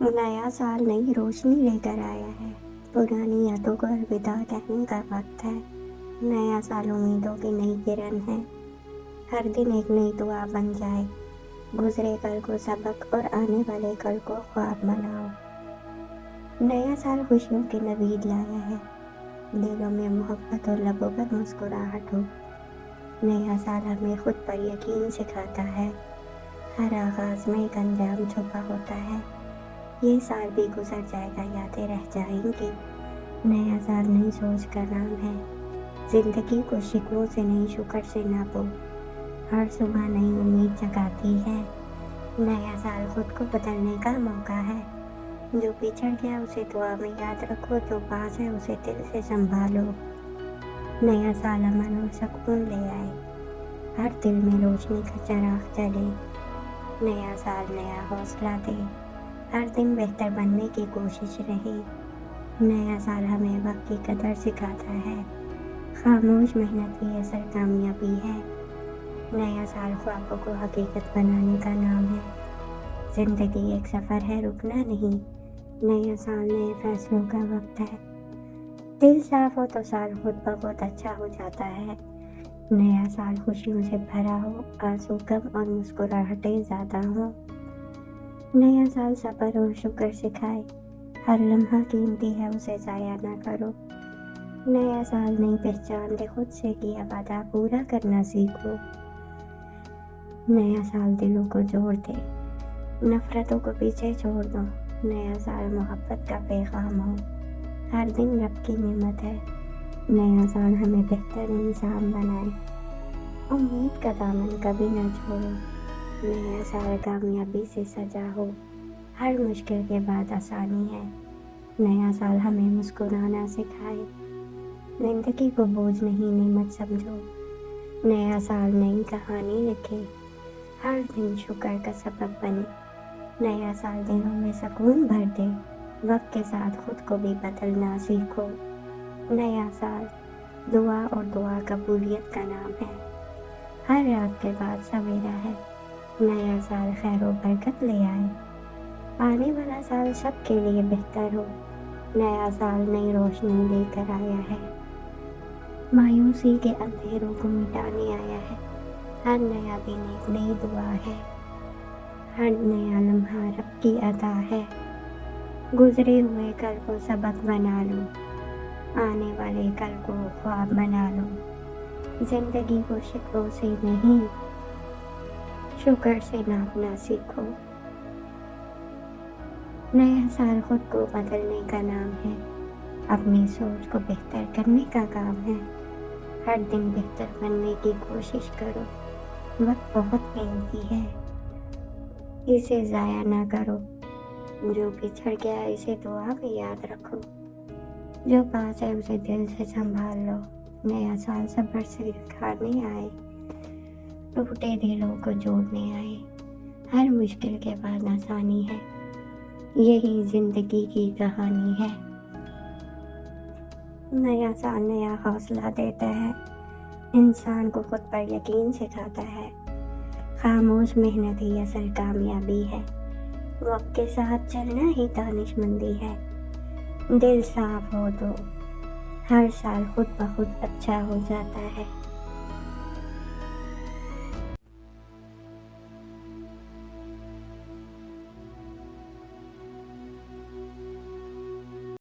نیا سال نئی روشنی لے کر آیا ہے، پرانی یادوں کو الوداع کہنے کا وقت ہے۔ نیا سال امیدوں کی نئی کرن ہے، ہر دن ایک نئی دعا بن جائے۔ گزرے کل کو سبق اور آنے والے کل کو خواب بناؤ۔ نیا سال خوشیوں کی نوید لایا ہے، دلوں میں محبت اور لبوں پر مسکراہٹ ہو۔ نیا سال ہمیں خود پر یقین سکھاتا ہے، ہر آغاز میں ایک انجام چھپا ہوتا ہے۔ یہ سال بھی گزر جائے گا، یادیں رہ جائیں گی۔ نیا سال نئی سوچ کا نام ہے، زندگی کو شکووں سے نہیں شکر سے ناپو۔ ہر صبح نئی امید جگاتی ہے۔ نیا سال خود کو بدلنے کا موقع ہے، جو بچھڑ گیا اسے دعا میں یاد رکھو، جو پاس ہے اسے دل سے سنبھالو۔ نیا سال امن اور سکون لے آئے، ہر دل میں روشنی کا چراغ جلے۔ نیا سال نیا حوصلہ دے، ہر دن بہتر بننے کی کوشش رہے۔ نیا سال ہمیں وقت کی قدر سکھاتا ہے، خاموش محنت ہی اصل کامیابی ہے۔ نیا سال خوابوں کو حقیقت بنانے کا نام ہے، زندگی ایک سفر ہے، رکنا نہیں۔ نیا سال نئے فیصلوں کا وقت ہے، دل صاف ہو تو سال خود بخود اچھا ہو جاتا ہے۔ نیا سال خوشیوں سے بھرا ہو، آنسو کم اور مسکراہٹیں زیادہ ہوں۔ نیا سال صبر اور شکر سکھائے، ہر لمحہ قیمتی ہے، اسے ضائع نہ کرو۔ نیا سال نئی پہچان دے، خود سے کیا وعدہ پورا کرنا سیکھو۔ نیا سال دلوں کو جوڑ دے، نفرتوں کو پیچھے چھوڑ دو۔ نیا سال محبت کا پیغام ہو، ہر دن رب کی نعمت ہے۔ نیا سال ہمیں بہتر انسان بنائے، امید کا دامن کبھی نہ چھوڑو۔ نیا سال کامیابی سے سجا ہو، ہر مشکل کے بعد آسانی ہے۔ نیا سال ہمیں مسکرانا سکھائے، زندگی کو بوجھ نہیں نعمت سمجھو۔ نیا سال نئی کہانی لکھے، ہر دن شکر کا سبب بنے۔ نیا سال دلوں میں سکون بھر دے، وقت کے ساتھ خود کو بھی بدلنا سیکھو۔ نیا سال دعا اور دعا قبولیت کا نام ہے، ہر رات کے بعد سویرا ہے۔ نیا سال خیر و برکت لے آئے، آنے والا سال سب کے لیے بہتر ہو۔ نیا سال نئی روشنی لے کر آیا ہے، مایوسی کے اندھیروں کو مٹانے آیا ہے۔ ہر نیا دن ایک نئی دعا ہے، ہر نیا لمحہ رب کی عطا ہے۔ گزرے ہوئے کل کو سبق بنا لو، آنے والے کل کو خواب بنا لو۔ زندگی کو شکووں سے نہیں، شکر سے ناپنا سیکھو۔ نیا سال خود کو بدلنے کا نام ہے، اپنی سوچ کو بہتر کرنے کا کام ہے۔ ہر دن بہتر بننے کی کوشش کرو، وقت بہت قیمتی ہے، اسے ضائع نہ کرو۔ جو بچھڑ گیا اسے دعا میں یاد رکھو، جو پاس ہے اسے دل سے سنبھال لو۔ نیا سال صبر سے سکھانے آئے، ٹوٹے دلوں کو جوڑنے آئے، ہر مشکل کے بعد آسانی ہے، یہی زندگی کی کہانی ہے۔ نیا سال نیا حوصلہ دیتا ہے، انسان کو خود پر یقین سکھاتا ہے، خاموش محنت ہی اصل کامیابی ہے، وقت کے ساتھ چلنا ہی دانش مندی ہے۔ دل صاف ہو تو ہر سال خود بخود اچھا ہو جاتا ہے۔